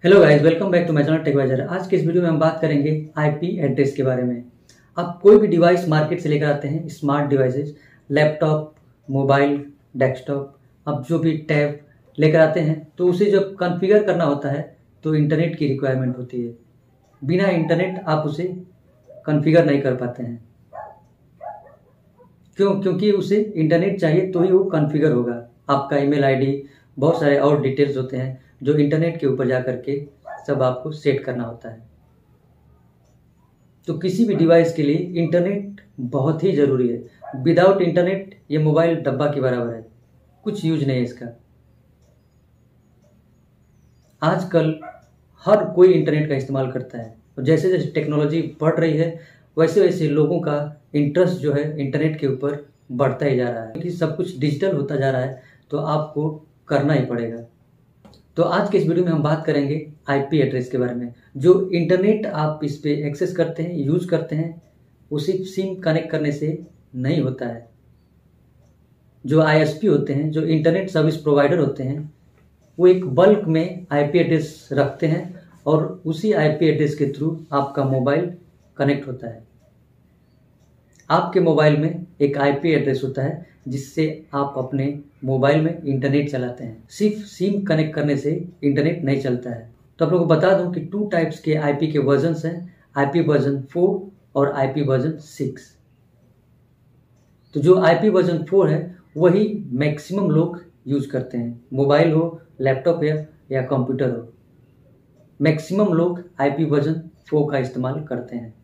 Hello guys, welcome back to my channel Techwiser. आज के इस वीडियो में हम बात करेंगे आईपी एड्रेस के बारे में। आप कोई भी डिवाइस मार्केट से लेकर आते हैं, smart devices, laptop, mobile, desktop, अब जो भी टैब लेकर आते हैं तो उसे जब कॉन्फ़िगर करना होता है तो इंटरनेट की रिक्वायरमेंट होती है। बिना इंटरनेट आप उसे कॉन्फ़िगर नहीं कर पाते हैं। क्योंकि उसे इंटरनेट चाहिए तो ही वो कॉन्फ़िगर होगा। आपका ईमेल आईडी, बहुत सारे और डिटेल्स होते हैं जो इंटरनेट के ऊपर जा कर के सब आपको सेट करना होता है। तो किसी भी डिवाइस के लिए इंटरनेट बहुत ही ज़रूरी है। विदाउट इंटरनेट ये मोबाइल डब्बा के बराबर है, कुछ यूज नहीं है इसका। आजकल हर कोई इंटरनेट का इस्तेमाल करता है और जैसे जैसे टेक्नोलॉजी बढ़ रही है वैसे वैसे लोगों का इंटरेस्ट जो है इंटरनेट के ऊपर बढ़ता ही जा रहा है। क्योंकि सब कुछ डिजिटल होता जा रहा है तो आपको करना ही पड़ेगा। तो आज के इस वीडियो में हम बात करेंगे आईपी एड्रेस के बारे में। जो इंटरनेट आप इस पे एक्सेस करते हैं, यूज करते हैं, उसे सिम कनेक्ट करने से नहीं होता है। जो आईएसपी होते हैं, जो इंटरनेट सर्विस प्रोवाइडर होते हैं, वो एक बल्क में आईपी एड्रेस रखते हैं और उसी आईपी एड्रेस के थ्रू आपका मोबाइल कनेक्ट होता है। आपके मोबाइल में एक आईपी एड्रेस होता है जिससे आप अपने मोबाइल में इंटरनेट चलाते हैं। सिर्फ सिम कनेक्ट करने से इंटरनेट नहीं चलता है। तो आप लोगों को बता दूं कि 2 टाइप्स के आईपी के वर्जन्स हैं, आईपी वर्जन 4 और आईपी वर्जन 6। तो जो आईपी वर्जन 4 है वही मैक्सिमम लोग यूज करते हैं, मोबाइल हो, लैपटॉप या कंप्यूटर हो। मैक्सिमम लोग आईपी वर्जन 4 का इस्तेमाल करते हैं।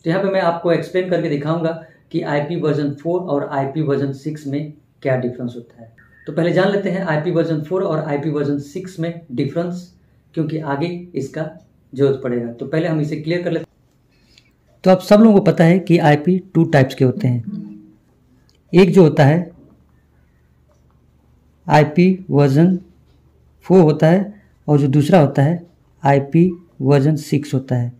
तो यहाँ पे मैं आपको एक्सप्लेन करके दिखाऊंगा कि आईपी वर्जन 4 और आईपी वर्जन 6 में क्या डिफरेंस होता है। तो पहले जान लेते हैं आईपी वर्जन 4 और आईपी वर्जन 6 में डिफरेंस, क्योंकि आगे इसका जरूरत पड़ेगा। तो पहले हम इसे क्लियर कर लेते हैं। तो आप सब लोगों को पता है कि आईपी 2 टाइप्स के होते हैं। एक जो होता है आईपी वर्जन 4 होता है और जो दूसरा होता है आईपी वर्जन 6 होता है।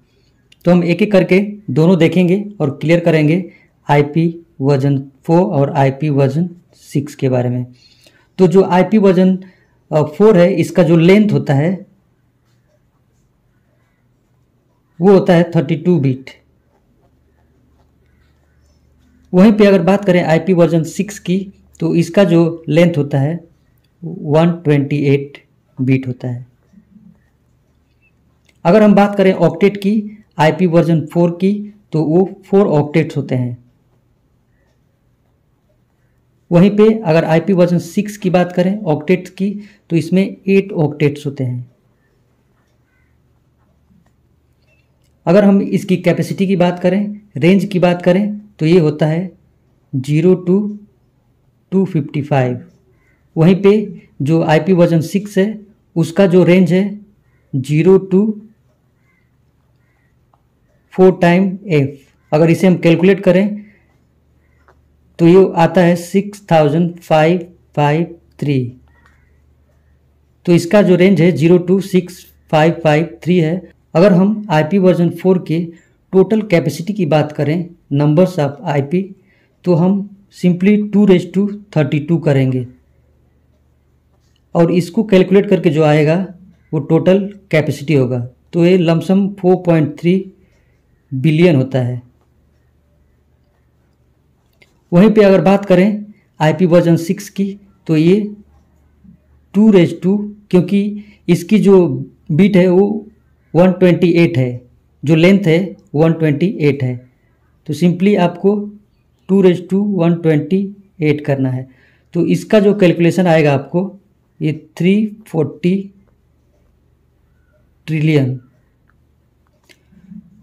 तो हम एक एक करके दोनों देखेंगे और क्लियर करेंगे आईपी वर्जन 4 और आईपी वर्जन 6 के बारे में। तो जो आईपी वर्जन 4 है, इसका जो लेंथ होता है वो होता है 32 बिट। वहीं पे अगर बात करें आईपी वर्जन 6 की तो इसका जो लेंथ होता है 128 बिट होता है। अगर हम बात करें ऑक्टेट की आईपी वर्जन 4 की तो वो 4 ऑक्टेट्स होते हैं। वहीं पे अगर आईपी वर्जन 6 की बात करें ऑक्टेट्स की तो इसमें 8 ऑक्टेट्स होते हैं। अगर हम इसकी कैपेसिटी की बात करें, रेंज की बात करें तो ये होता है 0 to 255। वहीं पे जो आईपी वर्जन 6 है उसका जो रेंज है 0 to 4 टाइम एफ। अगर इसे हम कैलकुलेट करें तो ये आता है 6553। तो इसका जो रेंज है 0 to 6553 है। अगर हम आईपी वर्जन 4 के टोटल कैपेसिटी की बात करें, नंबर्स ऑफ आईपी, तो हम सिंपली 2⁻32 करेंगे और इसको कैलकुलेट करके जो आएगा वो टोटल कैपेसिटी होगा। तो ये लमसम 4.3 बिलियन होता है। वहीं पे अगर बात करें आईपी वर्जन 6 की तो ये 2⁻2, क्योंकि इसकी जो बिट है वो 128 है, जो लेंथ है 128 है। तो सिंपली आपको 2⁻128 करना है। तो इसका जो कैलकुलेशन आएगा आपको ये 340 ट्रिलियन।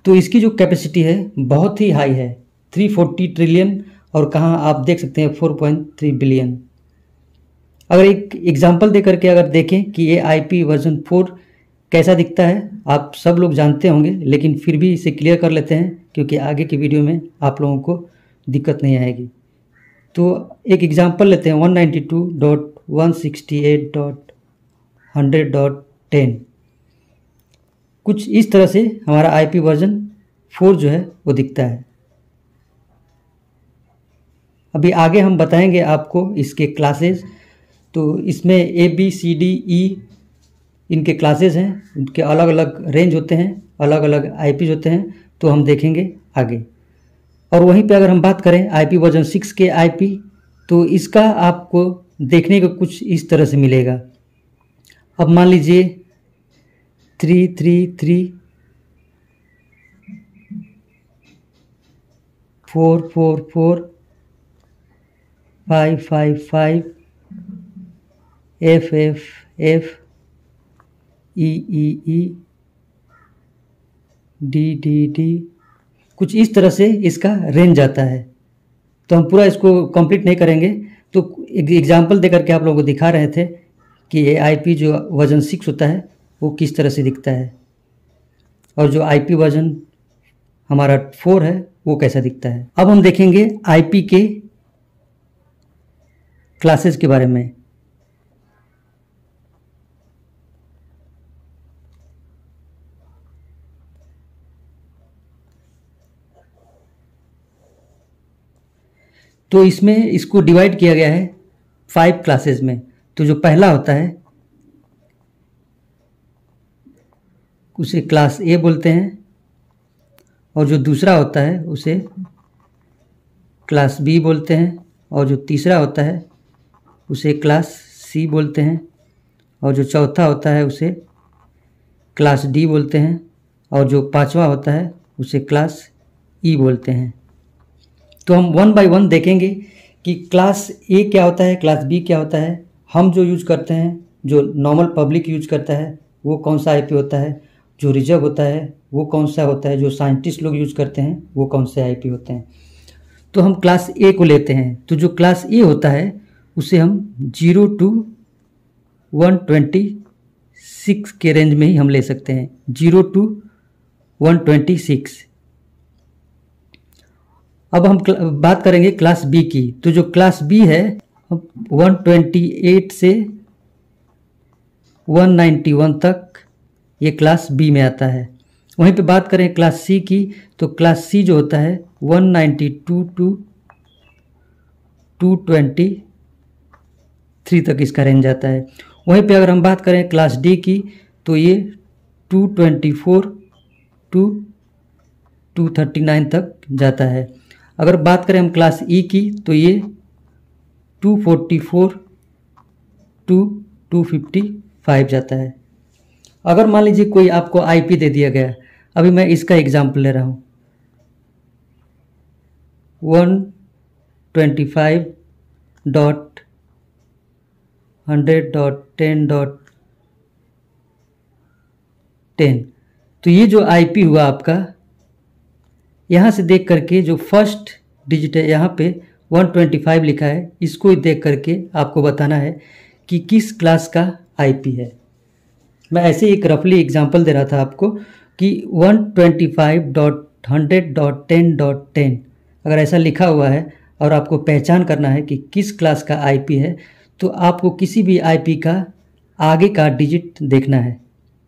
तो इसकी जो कैपेसिटी है बहुत ही हाई है, 340 ट्रिलियन, और कहाँ आप देख सकते हैं 4.3 बिलियन। अगर एक एग्जांपल दे करके अगर देखें कि ये आईपी वर्जन 4 कैसा दिखता है, आप सब लोग जानते होंगे, लेकिन फिर भी इसे क्लियर कर लेते हैं क्योंकि आगे की वीडियो में आप लोगों को दिक्कत नहीं आएगी। तो एक एग्जांपल लेते हैं 192.168.100.10। कुछ इस तरह से हमारा आईपी वर्जन 4 जो है वो दिखता है। अभी आगे हम बताएंगे आपको इसके क्लासेस। तो इसमें ABCDE इनके क्लासेस हैं, इनके अलग अलग रेंज होते हैं, अलग अलग IPs होते हैं, तो हम देखेंगे आगे। और वहीं पे अगर हम बात करें IP वर्जन 6 के IP, तो इसका आपको देखने को कुछ इस तरह से मिलेगा। अब मान लीजिए 333 444 555 FFF EEE DDD, कुछ इस तरह से इसका रेंज आता है। तो हम पूरा इसको कंप्लीट नहीं करेंगे, तो एक एग्जांपल देकर के आप लोगों को दिखा रहे थे कि ये IP जो वर्जन 6 होता है वो किस तरह से दिखता है, और जो IP वर्जन हमारा 4 है वो कैसा दिखता है। अब हम देखेंगे IP के क्लासेस के बारे में। तो इसमें इसको डिवाइड किया गया है 5 क्लासेस में। तो जो पहला होता है उसे क्लास A बोलते हैं, और जो दूसरा होता है उसे क्लास B बोलते हैं, और जो तीसरा होता है उसे क्लास C बोलते हैं, और जो चौथा होता है उसे क्लास D बोलते हैं, और जो पांचवा होता है उसे क्लास E बोलते हैं। तो हम 1 बाय 1 देखेंगे कि क्लास A क्या होता है, क्लास B क्या होता है, हम जो यूज करते हैं, जो नॉर्मल पब्लिक यूज करता है वो कौन सा IP होता है, जो रिजर्व होता है वो कौन सा होता है, जो साइंटिस्ट लोग यूज करते हैं वो कौन से IP होते हैं। तो हम क्लास A को लेते हैं। तो जो क्लास A होता है उसे हम 0 to 126 के रेंज में ही हम ले सकते हैं, 0 to 126। अब हम बात करेंगे क्लास B की। तो जो क्लास B है 128 से 191 तक ये क्लास B में आता है। वहीं पे बात करें क्लास C की, तो क्लास C जो होता है 192 टू 223 तक इसका रेंज आता है। वहीं पे अगर हम बात करें क्लास D की, तो ये 224 टू 239 तक जाता है। अगर बात करें हम क्लास E की, तो ये 244 टू 255 जाता है। अगर मान लीजिए कोई आपको IP दे दिया गया, अभी मैं इसका एग्जांपल ले रहा हूँ 125.100.10.10। तो ये जो IP हुआ आपका, यहाँ से देख करके जो फर्स्ट डिजिट है यहाँ पे 125 लिखा है, इसको देख करके आपको बताना है कि किस क्लास का IP है। मैं ऐसे एक रफली एग्जांपल दे रहा था आपको कि 125.100.10.10 अगर ऐसा लिखा हुआ है और आपको पहचान करना है कि किस क्लास का IP है, तो आपको किसी भी IP का आगे का डिजिट देखना है,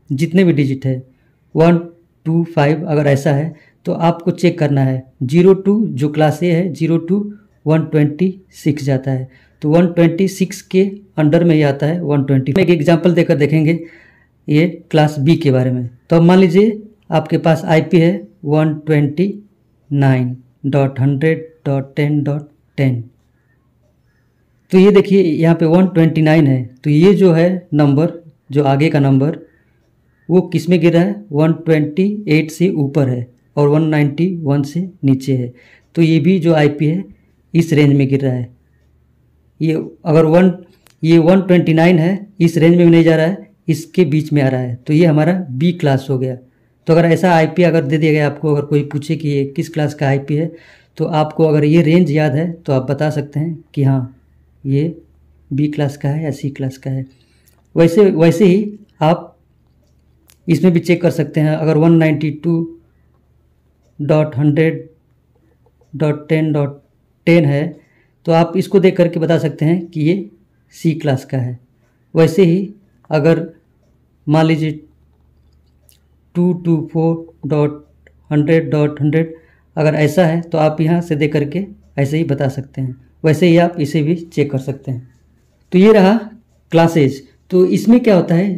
जितने भी डिजिट है 1, 2, 5 अगर ऐसा है तो आपको चेक करना है। 0 टू जो क्लास A है 0 टू 126 जाता है, तो 126 के अंडर में ही आता है 120। एक एग्जांपल देकर देखेंगे ये क्लास B के बारे में। तो अब मान लीजिए आपके पास IP है 129.100.10.10। तो ये देखिए यहाँ पे 129 है, तो ये जो है नंबर, जो आगे का नंबर वो किस में गिर रहा है, 128 से ऊपर है और 191 से नीचे है। तो ये भी जो IP है इस रेंज में गिर रहा है। ये अगर 129 है, इस रेंज में भी नहीं जा रहा है, इसके बीच में आ रहा है, तो ये हमारा B क्लास हो गया। तो अगर ऐसा IP अगर दे दिया गया आपको, अगर कोई पूछे कि ये किस क्लास का IP है, तो आपको अगर ये रेंज याद है तो आप बता सकते हैं कि हाँ ये B क्लास का है या C क्लास का है। वैसे ही आप इसमें भी चेक कर सकते हैं। अगर 192.100.10.10 है तो आप इसको देख करके बता सकते हैं कि ये C क्लास का है। वैसे ही अगर मान लीजिए 224.100.100 अगर ऐसा है तो आप यहाँ से देख करके ऐसे ही बता सकते हैं। वैसे ही आप इसे भी चेक कर सकते हैं। तो ये रहा क्लासेज। तो इसमें क्या होता है,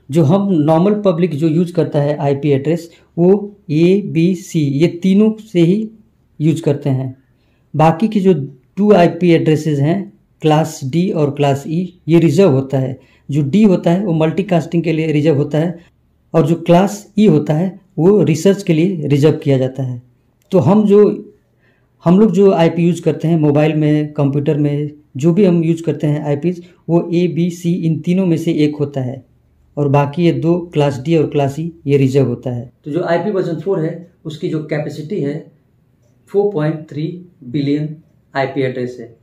जो हम नॉर्मल पब्लिक जो यूज करता है आईपी एड्रेस, वो ABC ये तीनों से ही यूज करते हैं। बाकी की जो 2 आईपी एड्रेसेस हैं, क्लास D और क्लास E, ये रिजर्व होता है। जो D होता है वो मल्टीकास्टिंग के लिए रिजर्व होता है, और जो क्लास E होता है वो रिसर्च के लिए रिजर्व किया जाता है। तो हम लोग जो आईपी यूज करते हैं मोबाइल में, कंप्यूटर में, जो भी हम यूज करते हैं आईपीज, वो ABC इन तीनों में से एक होता है, और बाकी ये 2 क्लास D और क्लास E ये रिजर्व होता है। तो जो आईपी वर्जन 4 है उसकी जो कैपेसिटी है 4.3 बिलियन आईपी एड्रेस है।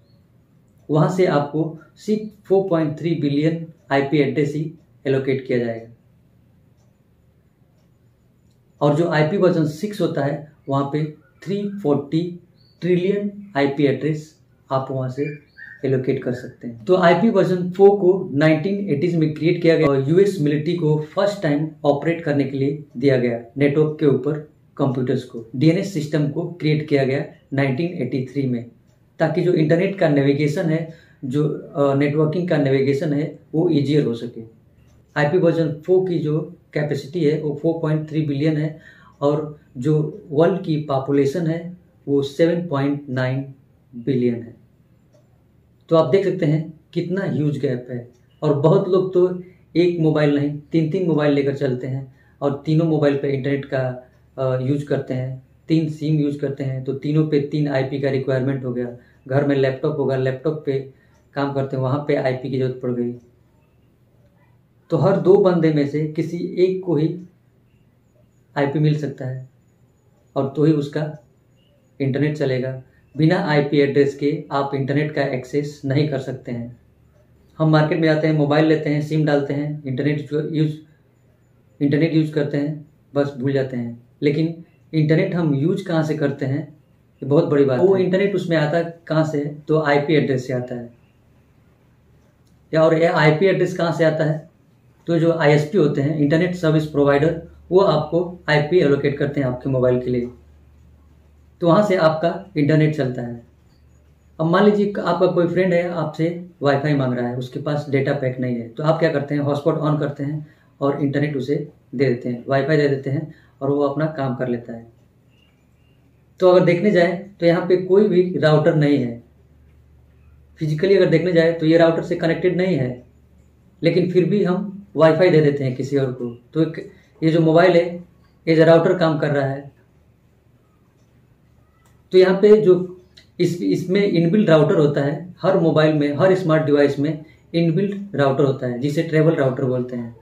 वहाँ से आपको सिर्फ 4.3 बिलियन आईपी एड्रेस ही एलोकेट किया जाएगा। और जो आईपी वर्जन 6 होता है वहाँ पे 340 ट्रिलियन आईपी एड्रेस आप वहाँ से एलोकेट कर सकते हैं। तो आईपी वर्जन 4 को 1980s में क्रिएट किया गया और यूएस मिलिट्री को फर्स्ट टाइम ऑपरेट करने के लिए दिया गया नेटवर्क के ऊपर कंप्यूटर्स को। डीएनएस सिस्टम को क्रिएट किया गया 1983 में, ताकि जो इंटरनेट का नेविगेशन है, जो नेटवर्किंग का नेविगेशन है, वो ईजियर हो सके। आईपी वर्जन 4 की जो कैपेसिटी है वो 4.3 बिलियन है, और जो वर्ल्ड की पॉपुलेशन है वो 7.9 बिलियन है। तो आप देख सकते हैं कितना ह्यूज गैप है। और बहुत लोग तो एक मोबाइल नहीं 3-3 मोबाइल लेकर चलते हैं, और तीनों मोबाइल पे इंटरनेट का यूज करते हैं। 3 सिम यूज करते हैं, तो तीनों पे 3 आईपी का रिक्वायरमेंट हो गया। घर में लैपटॉप होगा, लैपटॉप पे काम करते हैं, वहाँ पे आईपी की जरूरत पड़ गई। तो हर 2 बंदे में से किसी एक को ही आईपी मिल सकता है, और तो ही उसका इंटरनेट चलेगा। बिना आईपी एड्रेस के आप इंटरनेट का एक्सेस नहीं कर सकते हैं। हम मार्केट में जाते हैं, मोबाइल लेते हैं, सिम डालते हैं, इंटरनेट यूज करते हैं, बस भूल जाते हैं। लेकिन इंटरनेट हम यूज कहाँ से करते हैं, ये बहुत बड़ी बात है। वो इंटरनेट उसमें आता कहाँ से है, तो आईपी एड्रेस से आता है। और ये आईपी एड्रेस कहाँ से आता है, तो जो आईएसपी होते हैं, इंटरनेट सर्विस प्रोवाइडर, वो आपको आईपी एलोकेट करते हैं आपके मोबाइल के लिए। तो वहाँ से आपका इंटरनेट चलता है। अब मान लीजिए आपका कोई फ्रेंड है, आपसे वाईफाई मांग रहा है, उसके पास डेटा पैक नहीं है, तो आप क्या करते हैं, हॉटस्पॉट ऑन करते हैं और इंटरनेट उसे दे देते हैं, वाईफाई दे देते हैं, और वो अपना काम कर लेता है। तो अगर देखने जाए तो यहाँ पे कोई भी राउटर नहीं है। फिजिकली अगर देखने जाए तो ये राउटर से कनेक्टेड नहीं है, लेकिन फिर भी हम वाईफाई दे देते हैं किसी और को। तो ये जो मोबाइल है, ये जो राउटर काम कर रहा है। तो यहाँ पे जो इसमें इनबिल्ट राउटर होता है, हर मोबाइल में, हर स्मार्ट डिवाइस में इनबिल्ट राउटर होता है, जिसे ट्रेवल राउटर बोलते हैं।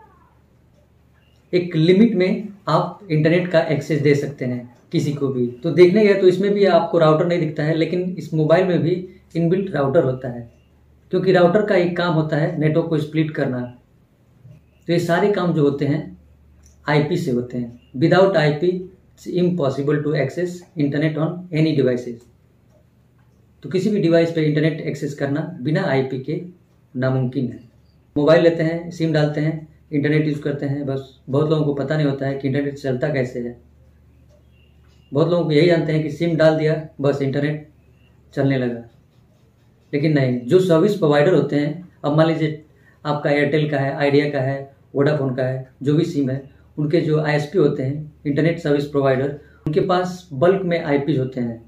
एक लिमिट में आप इंटरनेट का एक्सेस दे सकते हैं किसी को भी। तो देखने गए तो इसमें भी आपको राउटर नहीं दिखता है, लेकिन इस मोबाइल में भी इनबिल्ट राउटर होता है, क्योंकि राउटर का एक काम होता है नेटवर्क को स्प्लिट करना। तो ये सारे काम जो होते हैं आईपी से होते हैं। Without IP it's impossible to access internet on any devices. तो किसी भी डिवाइस पे इंटरनेट एक्सेस करना बिना आईपी के नामुमकिन है। मोबाइल लेते हैं, सिम डालते हैं, इंटरनेट यूज़ करते हैं, बस बहुत लोगों को पता नहीं होता है कि इंटरनेट चलता कैसे है। बहुत लोगों को यही जानते हैं कि सिम डाल दिया, बस इंटरनेट चलने लगा। लेकिन नहीं, जो सर्विस प्रोवाइडर होते हैं, अब मान लीजिए आपका एयरटेल का है, आइडिया का है, वोडाफोन का है, जो भी सिम है, उनके जो आईएसपी होते हैं, इंटरनेट सर्विस प्रोवाइडर, उनके पास बल्क में आईपीज होते हैं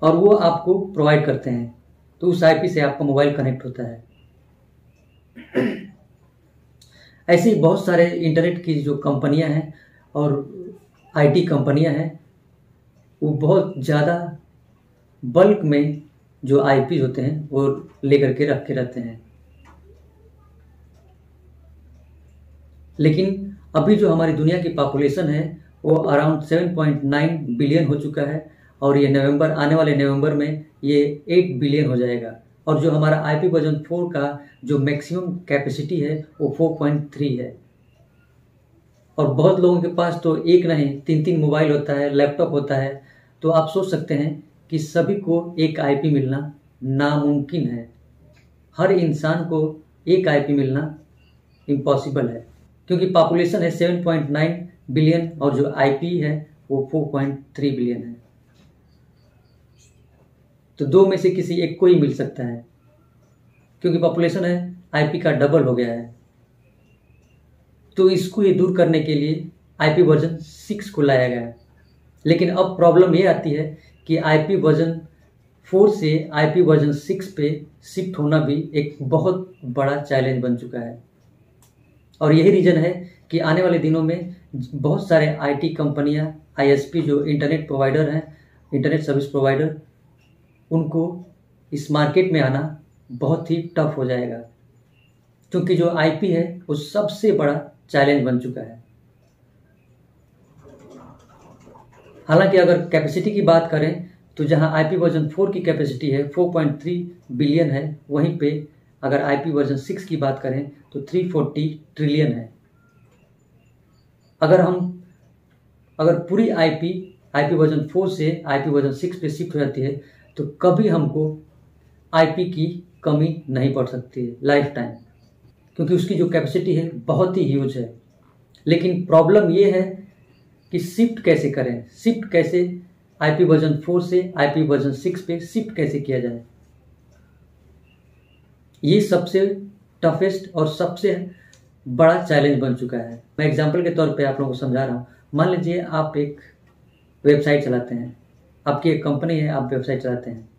और वो आपको प्रोवाइड करते हैं। तो उस आईपी से आपका मोबाइल कनेक्ट होता है। ऐसे ही बहुत सारे इंटरनेट की जो कंपनियां हैं और आईटी कंपनियां हैं, वो बहुत ज़्यादा बल्क में जो आईपी होते हैं वो लेकर के रखे रहते हैं। लेकिन अभी जो हमारी दुनिया की पॉपुलेशन है वो अराउंड 7.9 बिलियन हो चुका है, और ये आने वाले नवंबर में ये 8 बिलियन हो जाएगा। और जो हमारा आईपी वर्जन 4 का जो मैक्सिमम कैपेसिटी है वो 4.3 है। और बहुत लोगों के पास तो एक नहीं 3-3 मोबाइल होता है, लैपटॉप होता है। तो आप सोच सकते हैं कि सभी को एक आईपी मिलना नामुमकिन है। हर इंसान को एक आईपी मिलना इम्पॉसिबल है, क्योंकि पॉपुलेशन है 7.9 बिलियन और जो आईपी है वो 4.3 बिलियन है। तो 2 में से किसी एक को ही मिल सकता है। क्योंकि पॉपुलेशन है आईपी का डबल हो गया है। तो इसको ये दूर करने के लिए आईपी वर्जन 6 को लाया गया है। लेकिन अब प्रॉब्लम ये आती है कि आईपी वर्जन 4 से आईपी वर्जन 6 पे शिफ्ट होना भी एक बहुत बड़ा चैलेंज बन चुका है। और यही रीज़न है कि आने वाले दिनों में बहुत सारे आईटी कंपनियां, आईएसपी जो इंटरनेट प्रोवाइडर हैं, इंटरनेट सर्विस प्रोवाइडर, उनको इस मार्केट में आना बहुत ही टफ हो जाएगा, क्योंकि जो आईपी है वो सबसे बड़ा चैलेंज बन चुका है। हालांकि अगर कैपेसिटी की बात करें तो जहां आईपी वर्जन 4 की कैपेसिटी है 4.3 बिलियन है, वहीं पे अगर आईपी वर्जन 6 की बात करें तो 340 ट्रिलियन है। अगर पूरी आईपी वर्जन 4 से आईपी वर्जन 6 पे शिफ्ट हो जाती है तो कभी हमको आईपी की कमी नहीं पड़ सकती है लाइफ टाइम, क्योंकि उसकी जो कैपेसिटी है बहुत ही ह्यूज है। लेकिन प्रॉब्लम ये है कि शिफ्ट कैसे करें, शिफ्ट कैसे आईपी वर्जन 4 से आईपी वर्जन 6 पे शिफ्ट कैसे किया जाए। ये सबसे टफेस्ट और सबसे बड़ा चैलेंज बन चुका है। मैं एग्जांपल के तौर पे आप लोगों को समझा रहा हूँ। मान लीजिए आप एक वेबसाइट चलाते हैं, आपकी एक कंपनी है, आप वेबसाइट चलाते हैं,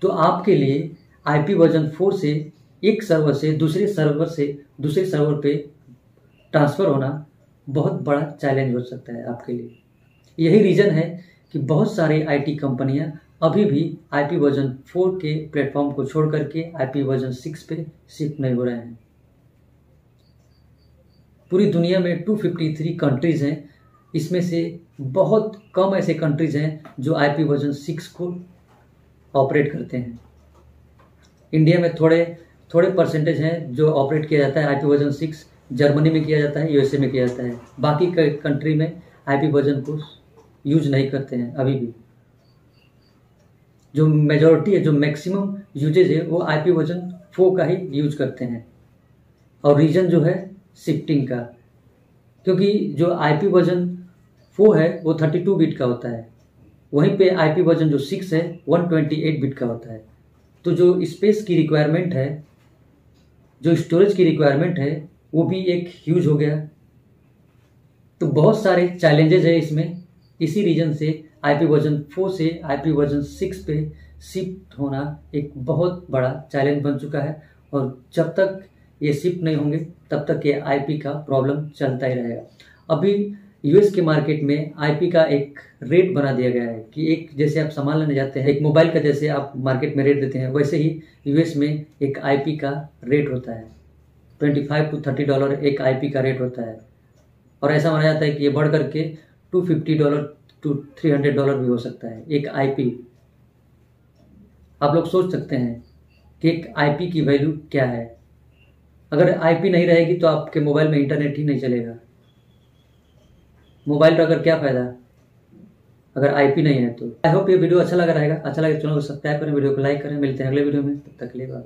तो आपके लिए आईपी वर्जन 4 से एक सर्वर से दूसरे सर्वर पे ट्रांसफ़र होना बहुत बड़ा चैलेंज हो सकता है आपके लिए। यही रीज़न है कि बहुत सारे आईटी कंपनियां अभी भी आईपी वर्जन 4 के प्लेटफॉर्म को छोड़ करके आईपी वर्जन 6 पे शिफ्ट नहीं हो रहे हैं। पूरी दुनिया में 253 कंट्रीज़ हैं, इसमें से बहुत कम ऐसे कंट्रीज़ हैं जो आईपी वर्जन 6 को ऑपरेट करते हैं। इंडिया में थोड़े परसेंटेज हैं जो ऑपरेट किया जाता है आईपी वर्जन 6, जर्मनी में किया जाता है, यूएसए में किया जाता है। बाकी कंट्री में आईपी वर्जन को यूज नहीं करते हैं अभी भी। जो मेजॉरिटी है, जो मैक्सिमम यूजेज है, वो आईपी वर्जन 4 का ही यूज करते हैं। और रीज़न जो है शिफ्टिंग का, क्योंकि जो आईपी वर्जन 4 है वो 32 बिट का होता है, वहीं पे आईपी वर्जन जो 6 है 128 बिट का होता है। तो जो स्पेस की रिक्वायरमेंट है, जो स्टोरेज की रिक्वायरमेंट है, वो भी एक ह्यूज हो गया। तो बहुत सारे चैलेंजेस है इसमें। इसी रीजन से आईपी वर्जन 4 से आईपी वर्जन 6 पे शिफ्ट होना एक बहुत बड़ा चैलेंज बन चुका है। और जब तक ये शिफ्ट नहीं होंगे तब तक ये आईपी का प्रॉब्लम चलता ही रहेगा। अभी यूएस के मार्केट में आईपी का एक रेट बना दिया गया है कि एक जैसे आप सामान लेने जाते हैं, एक मोबाइल का जैसे आप मार्केट में रेट देते हैं, वैसे ही यूएस में एक आईपी का रेट होता है। $25 to $30 एक आईपी का रेट होता है। और ऐसा माना जाता है कि ये बढ़ करके $250 to $300 भी हो सकता है एक आईपी। आप लोग सोच सकते हैं कि एक आईपी की वैल्यू क्या है। अगर आईपी नहीं रहेगी तो आपके मोबाइल में इंटरनेट ही नहीं चलेगा। मोबाइल का अगर क्या फ़ायदा अगर आईपी नहीं है तो। आई होप ये वीडियो अच्छा लगा रहेगा। अच्छा लगे तो चैनल को सब्सक्राइब करें, वीडियो को लाइक करें। मिलते हैं अगले वीडियो में, तब तक के लिए बाय।